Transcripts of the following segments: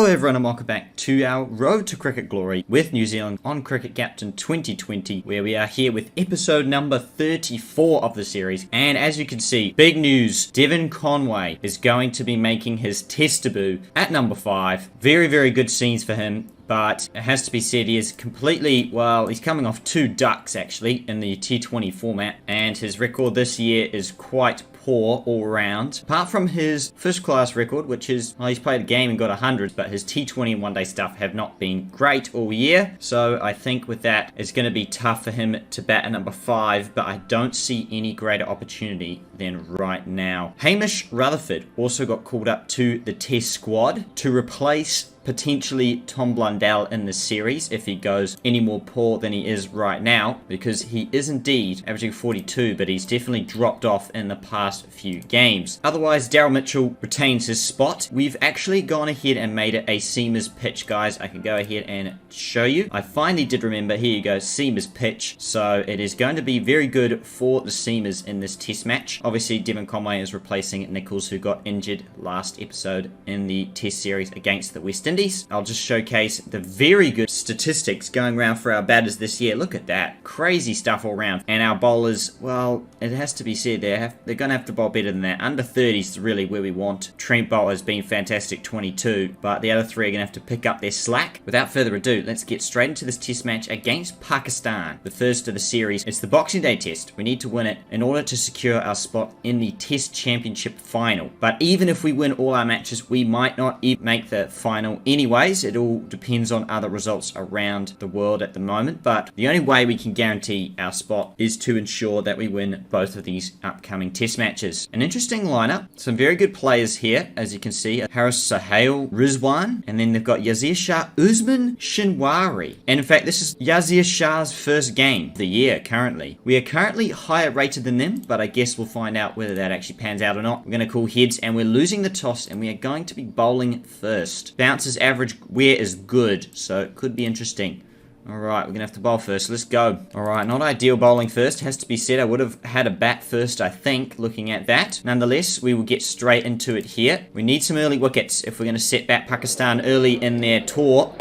Hello everyone and welcome back to our Road to Cricket Glory with New Zealand on Cricket Captain 2020, where we are here with episode number 34 of the series. And as you can see, big news, Devon Conway is going to be making his test debut at number 5. Very, very good scenes for him. But it has to be said, he is completely, well, he's coming off 2 ducks actually in the T20 format, and his record this year is quite poor all round. Apart from his first class record, which is, well, he's played a game and got 100, but his T20 and one day stuff have not been great all year. So I think with that, it's going to be tough for him to bat at number 5, but I don't see any greater opportunity than right now. Hamish Rutherford also got called up to the test squad to replace potentially Tom Blundell in this series if he goes any more poor than he is right now, because he is indeed averaging 42, but he's definitely dropped off in the past few games. Otherwise, Daryl Mitchell retains his spot. We've actually gone ahead and made it a seamer's pitch, guys. I can go ahead and show you. I finally did remember. Here you go, seamer's pitch. So it is going to be very good for the seamers in this test match. Obviously, Devon Conway is replacing Nicholls, who got injured last episode in the test series against the West Indies. I'll just showcase the very good statistics going around for our batters this year. Look at that. Crazy stuff all around. And our bowlers, well, it has to be said, they're going to have to bowl better than that. Under 30 is really where we want. Trent Bolt has been fantastic, 22, but the other 3 are going to have to pick up their slack. Without further ado, let's get straight into this test match against Pakistan, the first of the series. It's the Boxing Day test. We need to win it in order to secure our spot in the Test Championship final. But even if we win all our matches, we might not even make the final anyways. It all depends on other results around the world at the moment, but the only way we can guarantee our spot is to ensure that we win both of these upcoming test matches. An interesting lineup, some very good players here, as you can see. Haris Sohail, Rizwan, and then they've got Yazir Shah, Usman Shinwari. And in fact, this is Yazir Shah's first game of the year currently. We are currently higher rated than them, but I guess we'll find out whether that actually pans out or not. We're going to call heads, and we're losing the toss, and we are going to be bowling first. Bounces average wear is good, so it could be interesting. Alright, we're going to have to bowl first. Let's go. Alright, not ideal bowling first. Has to be said, I would have had a bat first, I think, looking at that. Nonetheless, we will get straight into it here. We need some early wickets if we're going to set back Pakistan early in their tour.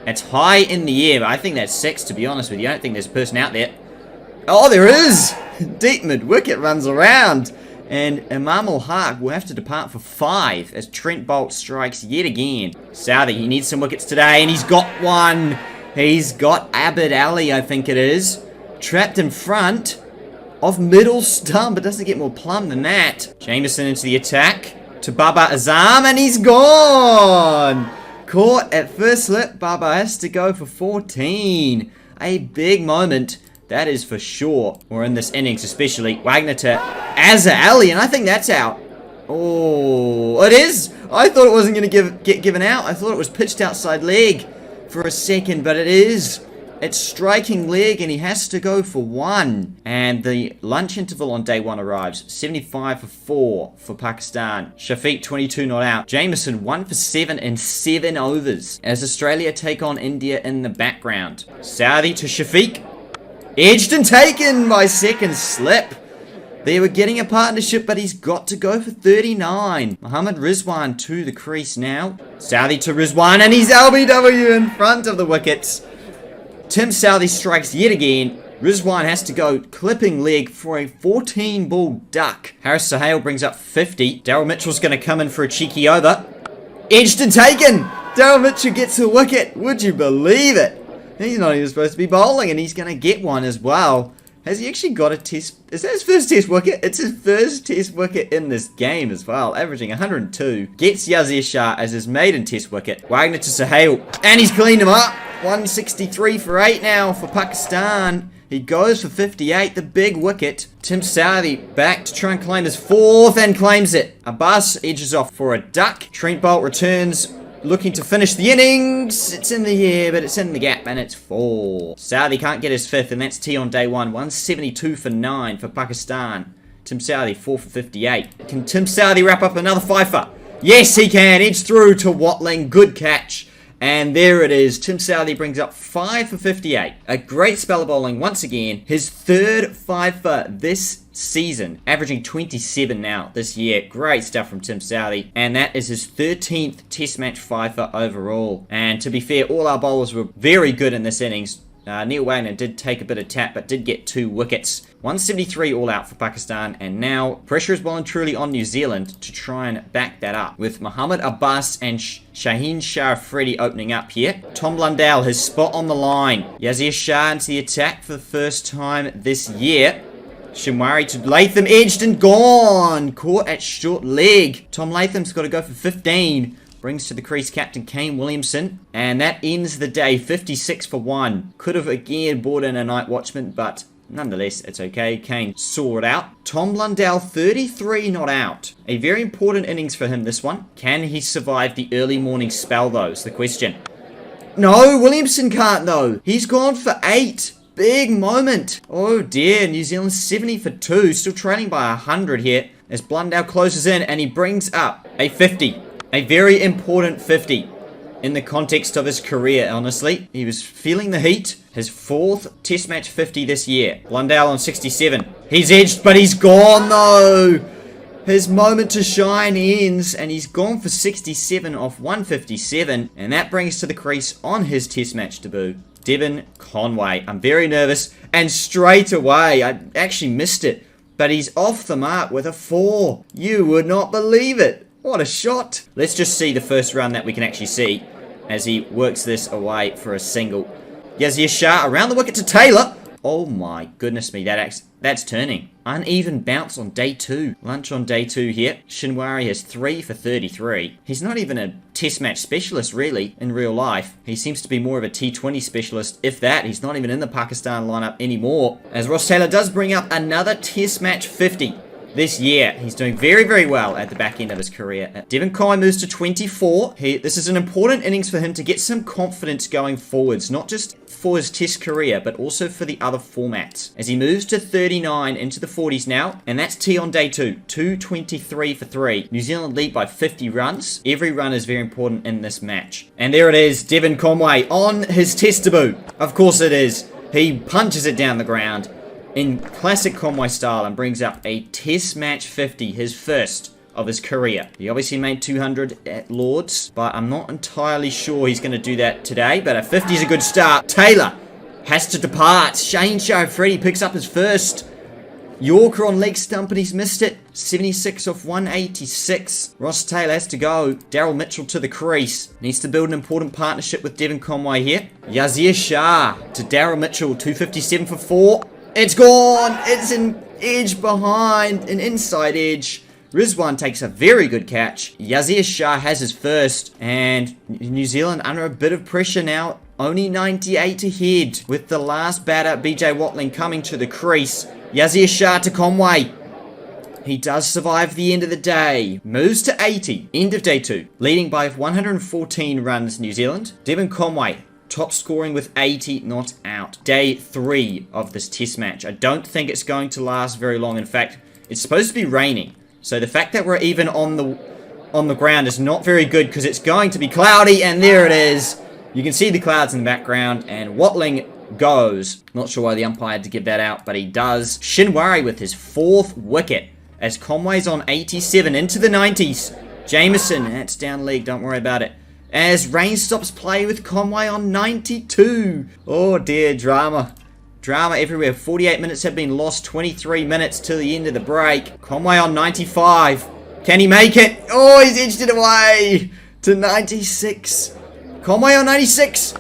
It's high in the air, but I think that's 6, to be honest with you. I don't think there's a person out there. Oh, there is! Deep mid-wicket runs around. And Imam Ul-Haq will have to depart for 5 as Trent Bolt strikes yet again. Southey, he needs some wickets today, and he's got one. He's got Abid Ali, I think it is, trapped in front of middle stump. It doesn't get more plumb than that. Jameson into the attack to Baba Azam, and he's gone. Caught at first slip. Baba has to go for 14. A big moment. That is for sure. Or in this innings especially. Wagner to Azza Ali, and I think that's out. Oh, it is. I thought it wasn't going to get given out. I thought it was pitched outside leg for a second, but it is. It's striking leg, and he has to go for 1. And the lunch interval on day 1 arrives. 75 for 4 for Pakistan. Shafiq 22 not out. Jameson 1 for 7 in 7 overs as Australia take on India in the background. Southey to Shafiq. Edged and taken by second slip. They were getting a partnership, but he's got to go for 39. Mohammad Rizwan to the crease now. Southey to Rizwan, and he's LBW in front of the wickets. Tim Southey strikes yet again. Rizwan has to go clipping leg for a 14-ball duck. Haris Sohail brings up 50. Daryl Mitchell's going to come in for a cheeky over. Edged and taken. Daryl Mitchell gets a wicket. Would you believe it? He's not even supposed to be bowling, and he's going to get one as well. Has he actually got a test? Is that his first test wicket? It's his first test wicket in this game as well, averaging 102. Gets Yazir Shah as his maiden test wicket. Wagner to Sohail, and he's cleaned him up. 163 for 8 now for Pakistan. He goes for 58, the big wicket. Tim Southey back to try and claim his 4th, and claims it. Abbas edges off for a duck. Trent Bolt returns, looking to finish the innings. It's in the air, but it's in the gap, and it's 4. Southey can't get his 5th, and that's T on day 1. 172 for 9 for Pakistan. Tim Southey, 4 for 58. Can Tim Southey wrap up another fifer? Yes, he can. Edge through to Watling. Good catch. And there it is. Tim Southey brings up 5 for 58. A great spell of bowling once again. His 3rd fifer this season, averaging 27 now this year. Great stuff from Tim Southee, and that is his 13th Test match fifer overall. And to be fair, all our bowlers were very good in this innings. Neil Wagner did take a bit of tap, but did get 2 wickets. 173 all out for Pakistan, and now pressure is well and truly on New Zealand to try and back that up, with Muhammad Abbas and Shaheen Shah Afredi opening up here. Tom Blundell, his spot on the line. Yazir Shah into the attack for the first time this year. Shinwari to Latham, edged and gone. Caught at short leg. Tom Latham's got to go for 15. Brings to the crease captain Kane Williamson. And that ends the day, 56 for 1. Could have again brought in a night watchman, but nonetheless, it's okay. Kane saw it out. Tom Blundell, 33 not out. A very important innings for him, this one. Can he survive the early morning spell, though, is the question. No, Williamson can't, though. He's gone for 8. Big moment. Oh dear, New Zealand 70 for 2. Still trailing by 100 here as Blundell closes in and he brings up a 50. A very important 50 in the context of his career, honestly. He was feeling the heat. His 4th Test match 50 this year. Blundell on 67. He's edged, but he's gone though. His moment to shine ends, and he's gone for 67 off 157. And that brings to the crease on his Test match debut, Devon Conway. I'm very nervous, and straight away, I actually missed it, but he's off the mark with a 4. You would not believe it. What a shot. Let's just see the first run that we can actually see as he works this away for a single. Yazir Shah around the wicket to Taylor. Oh my goodness me, that's turning. Uneven bounce on day 2. Lunch on day 2 here. Shinwari has 3 for 33. He's not even a Test match specialist, really, in real life. He seems to be more of a T20 specialist, if that. He's not even in the Pakistan lineup anymore. As Ross Taylor does bring up another Test match 50 this year. He's doing very, very well at the back end of his career. Devon Conway moves to 24. This is an important innings for him to get some confidence going forwards, not just for his Test career, but also for the other formats. As he moves to 39 into the 40s now, and that's T on day 2. 223 for 3. New Zealand lead by 50 runs. Every run is very important in this match. And there it is, Devon Conway on his Test debut. Of course it is. He punches it down the ground in classic Conway style and brings up a Test match 50, his first of his career. He obviously made 200 at Lords, but I'm not entirely sure he's going to do that today, but a 50 is a good start. Taylor has to depart. Shaheen Shah Afredi picks up his first. Yorker on leg stump and he's missed it. 76 off 186. Ross Taylor has to go. Daryl Mitchell to the crease. Needs to build an important partnership with Devon Conway here. Yazir Shah to Daryl Mitchell. 257 for 4. It's gone. It's an edge behind. An inside edge. Rizwan takes a very good catch. Yazir Shah has his first. And New Zealand under a bit of pressure now. Only 98 ahead. With the last batter, BJ Watling, coming to the crease. Yazir Shah to Conway. He does survive the end of the day. Moves to 80. End of day 2. Leading by 114 runs, New Zealand. Devon Conway, top scoring with 80 not out. Day 3 of this Test match. I don't think it's going to last very long. In fact, it's supposed to be raining. So the fact that we're even on the ground is not very good because it's going to be cloudy. And there it is. You can see the clouds in the background. And Watling goes. Not sure why the umpire had to give that out, but he does. Shinwari with his 4th wicket as Conway's on 87 into the 90s. Jameson, that's down leg, don't worry about it. As rain stops play with Conway on 92. Oh dear, drama. Drama everywhere. 48 minutes have been lost. 23 minutes till the end of the break. Conway on 95. Can he make it? Oh, he's edged it away to 96. Conway on 96.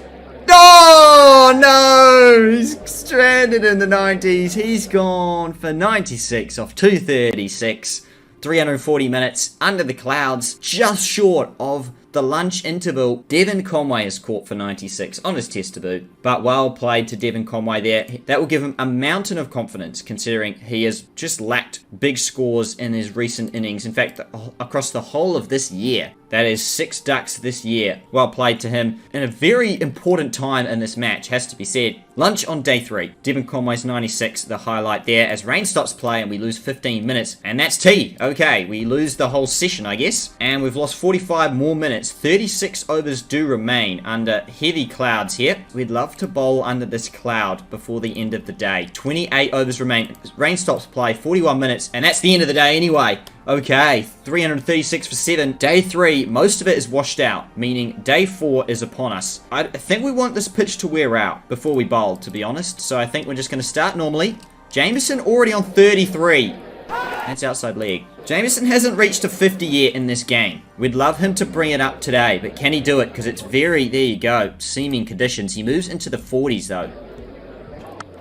Oh, no! He's stranded in the 90s. He's gone for 96 off 236. 340 minutes under the clouds. Just short of the lunch interval. Devon Conway is caught for 96 on his Test debut. But well played to Devon Conway there. That will give him a mountain of confidence considering he has just lacked big scores in his recent innings. In fact, across the whole of this year. That is 6 ducks this year. Well played to him in a very important time in this match, has to be said. Lunch on day 3. Devon Conway's 96, the highlight there as rain stops play and we lose 15 minutes. And that's tea. Okay, we lose the whole session, I guess. And we've lost 45 more minutes minutes. 36 overs do remain under heavy clouds here. We'd love to bowl under this cloud before the end of the day. 28 overs remain. Rain stops play, 41 minutes, and that's the end of the day anyway. Okay, 336 for 7. Day 3, most of it is washed out, meaning day 4 is upon us. I think we want this pitch to wear out before we bowl, to be honest. So I think we're just going to start normally. Jameson already on 33. That's outside leg. Jameson hasn't reached a 50 yet in this game. We'd love him to bring it up today, but can he do it? Because it's very, there you go, seeming conditions. He moves into the 40s though.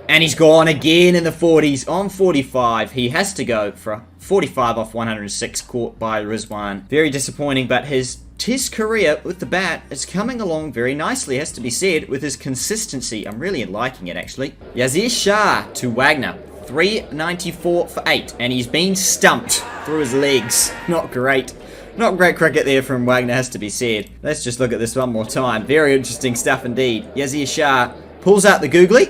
And he's gone again in the 40s on 45. He has to go for a 45 off 106 caught by Rizwan. Very disappointing, but his Test career with the bat is coming along very nicely, has to be said, with his consistency. I'm really liking it, actually. Yazir Shah to Wagner. 394 for 8, and he's been stumped through his legs. Not great. Not great cricket there from Wagner, has to be said. Let's just look at this one more time. Very interesting stuff indeed. Yazir Shah pulls out the googly.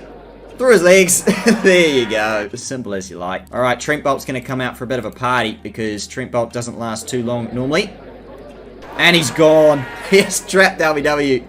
Through his legs. There you go. As simple as you like. Alright, Trent Bolt's going to come out for a bit of a party because Trent Bolt doesn't last too long normally. And he's gone. Yes, trapped LBW.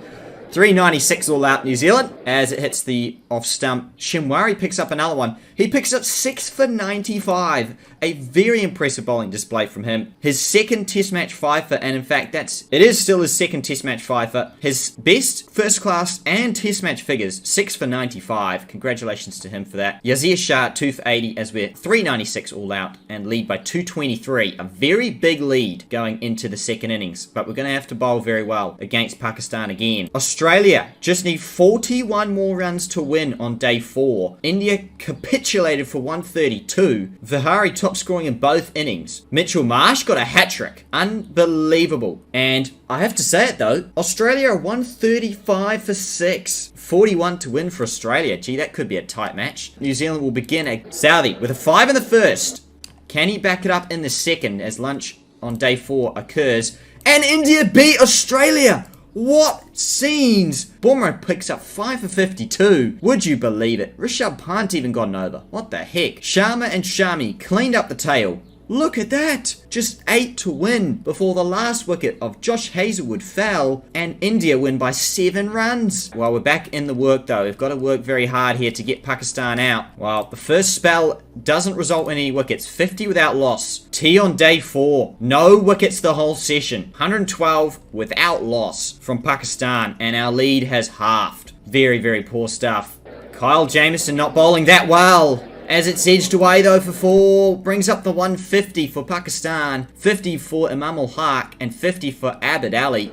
396 all out New Zealand as it hits the off stump. Shinwari picks up another one. He picks up 6 for 95. A very impressive bowling display from him. His second test match fifer, and in fact it is still his second test match fifer. His best first class and test match figures, 6 for 95. Congratulations to him for that. Yazir Shah 2 for 80 as we're 396 all out and lead by 223. A very big lead going into the second innings, but we're going to have to bowl very well against Pakistan again. Australia just need 41 more runs to win on day 4. India capitulated for 132. Vihari top scoring in both innings. Mitchell Marsh got a hat-trick. Unbelievable. And I have to say it though, Australia are 135 for 6. 41 to win for Australia. Gee, that could be a tight match. New Zealand will begin a Southee with a 5 in the first. Can he back it up in the second as lunch on day 4 occurs? And India beat Australia! What scenes! Bumrah picks up 5 for 52. Would you believe it? Rishabh Pant even got an over. What the heck? Sharma and Shami cleaned up the tail. Look at that! Just 8 to win before the last wicket of Josh Hazlewood fell and India win by 7 runs. Well, we're back in the work though. We've got to work very hard here to get Pakistan out. Well, the first spell doesn't result in any wickets. 50 without loss. T on day 4. No wickets the whole session. 112 without loss from Pakistan and our lead has halved. Very, very poor stuff. Kyle Jamieson not bowling that well. As it's edged away though for 4, brings up the 150 for Pakistan, 50 for Imam ul Haq, and 50 for Abid Ali.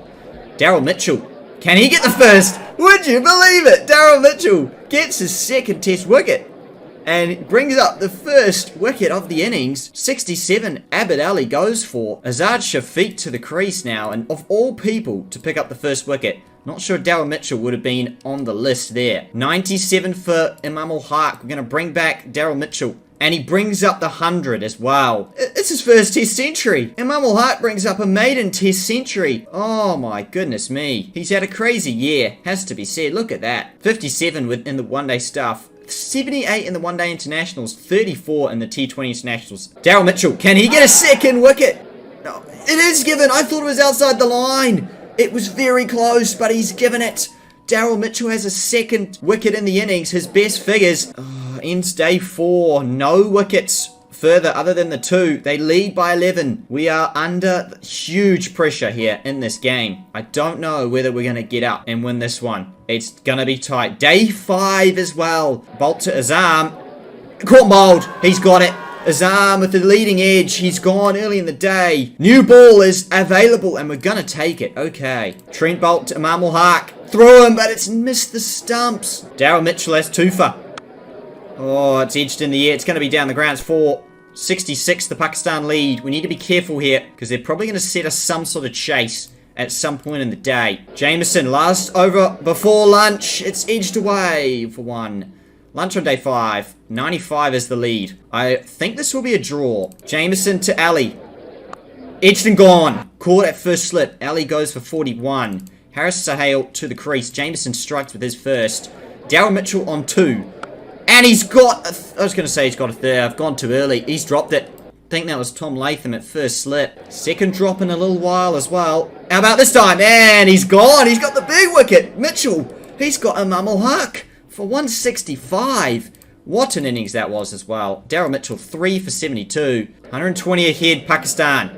Daryl Mitchell, can he get the first? Would you believe it? Daryl Mitchell gets his second test wicket and brings up the first wicket of the innings. 67 Abid Ali goes for. Azad Shafiq to the crease now, and of all people to pick up the first wicket. Not sure Daryl Mitchell would have been on the list there. 97 for Imam ul Haq. We're going to bring back Daryl Mitchell. And he brings up the 100 as well. It's his first test century. Imam ul Haq brings up a maiden test century. Oh my goodness me. He's had a crazy year, has to be said. Look at that. 57 within the one-day stuff. 78 in the one-day internationals. 34 in the T20 internationals. Daryl Mitchell, can he get a second wicket? No, it is given. I thought it was outside the line. It was very close, but he's given it. Daryl Mitchell has a second wicket in the innings. His best figures. Ends day 4. No wickets further other than the 2. They lead by 11. We are under huge pressure here in this game. I don't know whether we're going to get up and win this one. It's going to be tight. Day 5 as well. Bolt to Azam. Caught bowled. He's got it. Azam with the leading edge. He's gone early in the day. New ball is available and we're going to take it. Okay. Trent Bolt to Imam ul Haq. Throw him, but it's missed the stumps. Daryl Mitchell has 2 for. Oh, it's edged in the air. It's going to be down the grounds for 66, the Pakistan lead. We need to be careful here because they're probably going to set us some sort of chase at some point in the day. Jameson, last over before lunch. It's edged away for 1. Lunch on day 5. 95 is the lead. I think this will be a draw. Jameson to Ali. Edged and gone. Caught at first slip. Ali goes for 41. Harris Sahale to the crease. Jameson strikes with his first. Daryl Mitchell on 2. And he's got I was going to say he's got a third. I've gone too early. He's dropped it. I think that was Tom Latham at first slip. Second drop in a little while as well. How about this time? And he's gone. He's got the big wicket. Mitchell, he's got a mumble huck for 165. What an innings that was as well. Daryl Mitchell, 3 for 72. 120 ahead, Pakistan.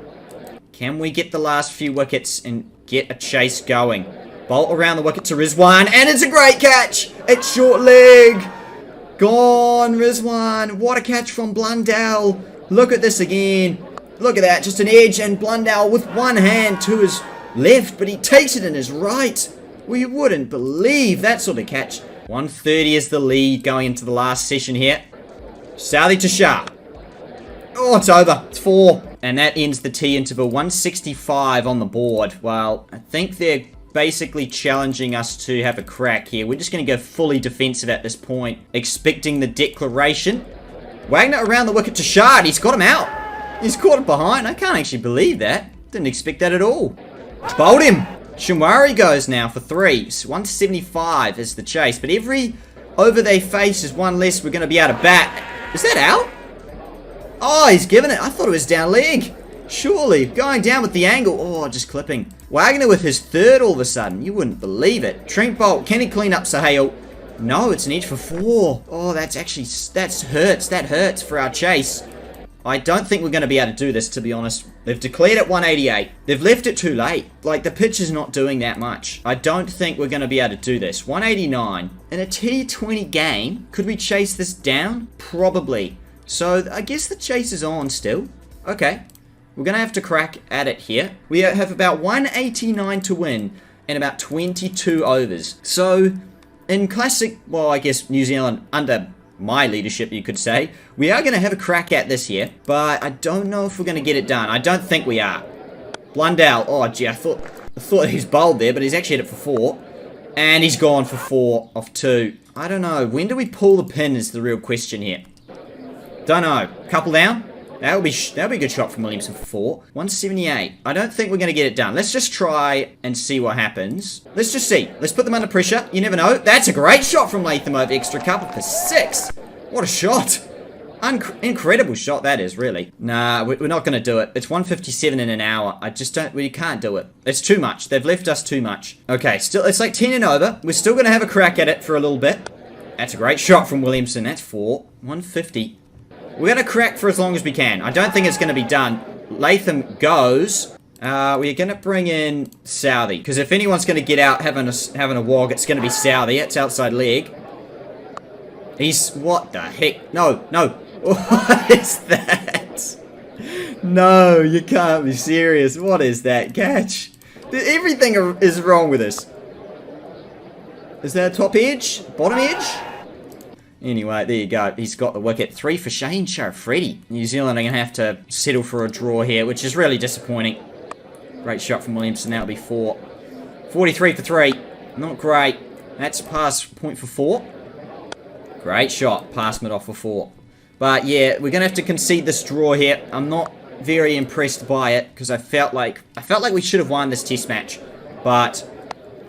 Can we get the last few wickets and get a chase going? Bolt around the wicket to Rizwan, and it's a great catch. It's short leg. Gone, Rizwan. What a catch from Blundell. Look at this again. Look at that, just an edge, and Blundell with one hand to his left, but he takes it in his right. We wouldn't believe that sort of catch. 130 is the lead going into the last session here. Southee to Shah. Oh, it's over. It's 4. And that ends the tea interval. 165 on the board. Well, I think they're basically challenging us to have a crack here. We're just going to go fully defensive at this point, expecting the declaration. Wagner around the wicket to Shah. He's got him out. He's caught it behind. I can't actually believe that. Didn't expect that at all. Bowled him. Shinwari goes now for 3. So 175 is the chase. But every over they face is one less we're going to be out of bat. Is that out? Oh, he's given it. I thought it was down leg. Surely. Going down with the angle. Oh, just clipping. Wagner with his 3rd all of a sudden. You wouldn't believe it. Trent Bolt. Can he clean up Sahale? No, it's an edge for 4. Oh, that hurts. That hurts for our chase. I don't think we're going to be able to do this, to be honest. They've declared it 188. They've left it too late. Like, the pitch is not doing that much. I don't think we're going to be able to do this. 189. In a T20 game, could we chase this down? Probably. So, I guess the chase is on still. Okay. We're going to have to crack at it here. We have about 189 to win in about 22 overs. So, in classic, well, I guess New Zealand under my leadership, you could say, we are going to have a crack at this here, but I don't know if we're going to get it done. I don't think we are. Blundell, oh gee, I thought he was bowled there, but he's actually hit it for 4, and he's gone for 4 off 2. I don't know. When do we pull the pin is the real question here. Don't know. Couple down. That'll be a good shot from Williamson for 4. 178. I don't think we're going to get it done. Let's just try and see what happens. Let's just see. Let's put them under pressure. You never know. That's a great shot from Latham over extra cover for 6. What a shot. Incredible shot that is, really. Nah, we're not going to do it. It's 157 in an hour. We can't do it. It's too much. They've left us too much. Okay, still, it's like 10 and over. We're still going to have a crack at it for a little bit. That's a great shot from Williamson. That's 4. 150. We're going to crack for as long as we can. I don't think it's going to be done. Latham goes. We're going to bring in Southee. Because if anyone's going to get out having a wog, it's going to be Southee. It's outside leg. What the heck? No. What is that? No, you can't be serious. What is that catch? Everything is wrong with this. Is that a top edge? Bottom edge? Anyway, there you go. He's got the wicket. 3 for Shane Sharafreddy. New Zealand are going to have to settle for a draw here, which is really disappointing. Great shot from Williamson. That'll be 4. 43 for 3. Not great. That's a pass point for 4. Great shot. Pass mid off for 4. But yeah, we're going to have to concede this draw here. I'm not very impressed by it because I felt like we should have won this test match. But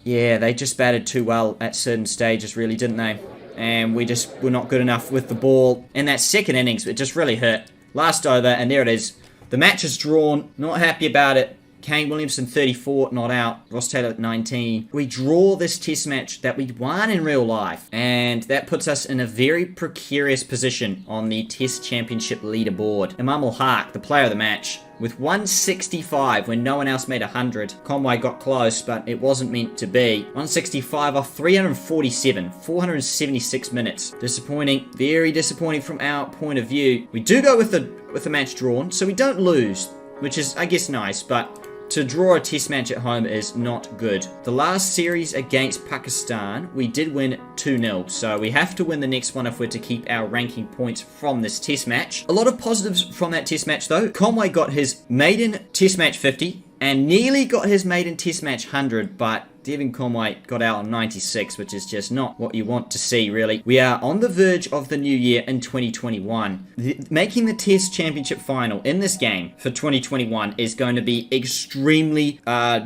yeah, they just batted too well at certain stages, really, didn't they? And we just were not good enough with the ball. In that second innings, it just really hurt. Last over, and there it is. The match is drawn. Not happy about it. Kane Williamson, 34, not out. Ross Taylor, 19. We draw this test match that we won in real life. And that puts us in a very precarious position on the Test Championship leaderboard. Imam Haq, the player of the match, with 165 when no one else made 100. Conway got close, but it wasn't meant to be. 165 off 347, 476 minutes. Disappointing, very disappointing from our point of view. We do go with the match drawn, so we don't lose, which is, I guess, nice, but to draw a test match at home is not good. The last series against Pakistan, we did win 2-0, so we have to win the next one if we're to keep our ranking points from this test match. A lot of positives from that test match, though. Conway got his maiden test match 50 and nearly got his maiden test match 100, but Devon Conway got out on 96, which is just not what you want to see, really. We are on the verge of the new year in 2021. Making the Test Championship final in this game for 2021 is going to be extremely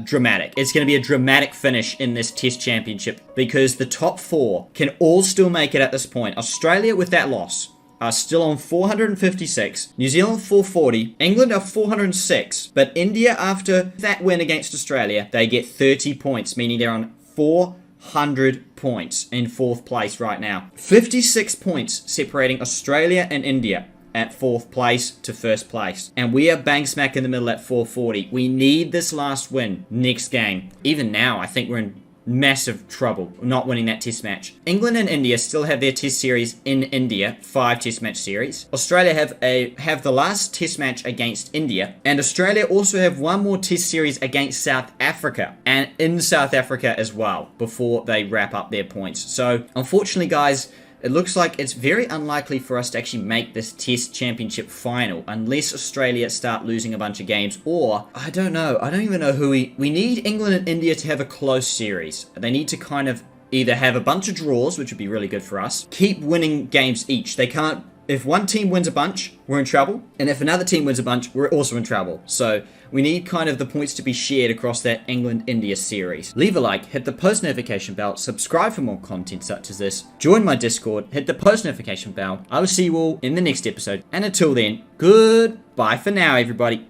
dramatic. It's going to be a dramatic finish in this Test Championship because the top 4 can all still make it at this point. Australia with that loss are still on 456, New Zealand 440, England are 406, but India, after that win against Australia, they get 30 points, meaning they're on 400 points in 4th place right now. 56 points separating Australia and India at 4th place to 1st place. And we are bang smack in the middle at 440. We need this last win next game. Even now, I think we're in massive trouble not winning that test match. England and India still have their test series in India, 5 test match series. Australia have the last test match against India, and Australia also have one more test series against South Africa, and in South Africa as well, before they wrap up their points. So unfortunately, guys, it looks like it's very unlikely for us to actually make this Test Championship final unless Australia start losing a bunch of games, or, I don't know, I don't even know who we need England and India to have a close series. They need to kind of either have a bunch of draws, which would be really good for us, keep winning games each. They can't, if one team wins a bunch, we're in trouble, and if another team wins a bunch, we're also in trouble. So we need kind of the points to be shared across that England-India series. Leave a like, hit the post notification bell, subscribe for more content such as this, join my Discord, hit the post notification bell. I will see you all in the next episode, and until then, goodbye for now, everybody.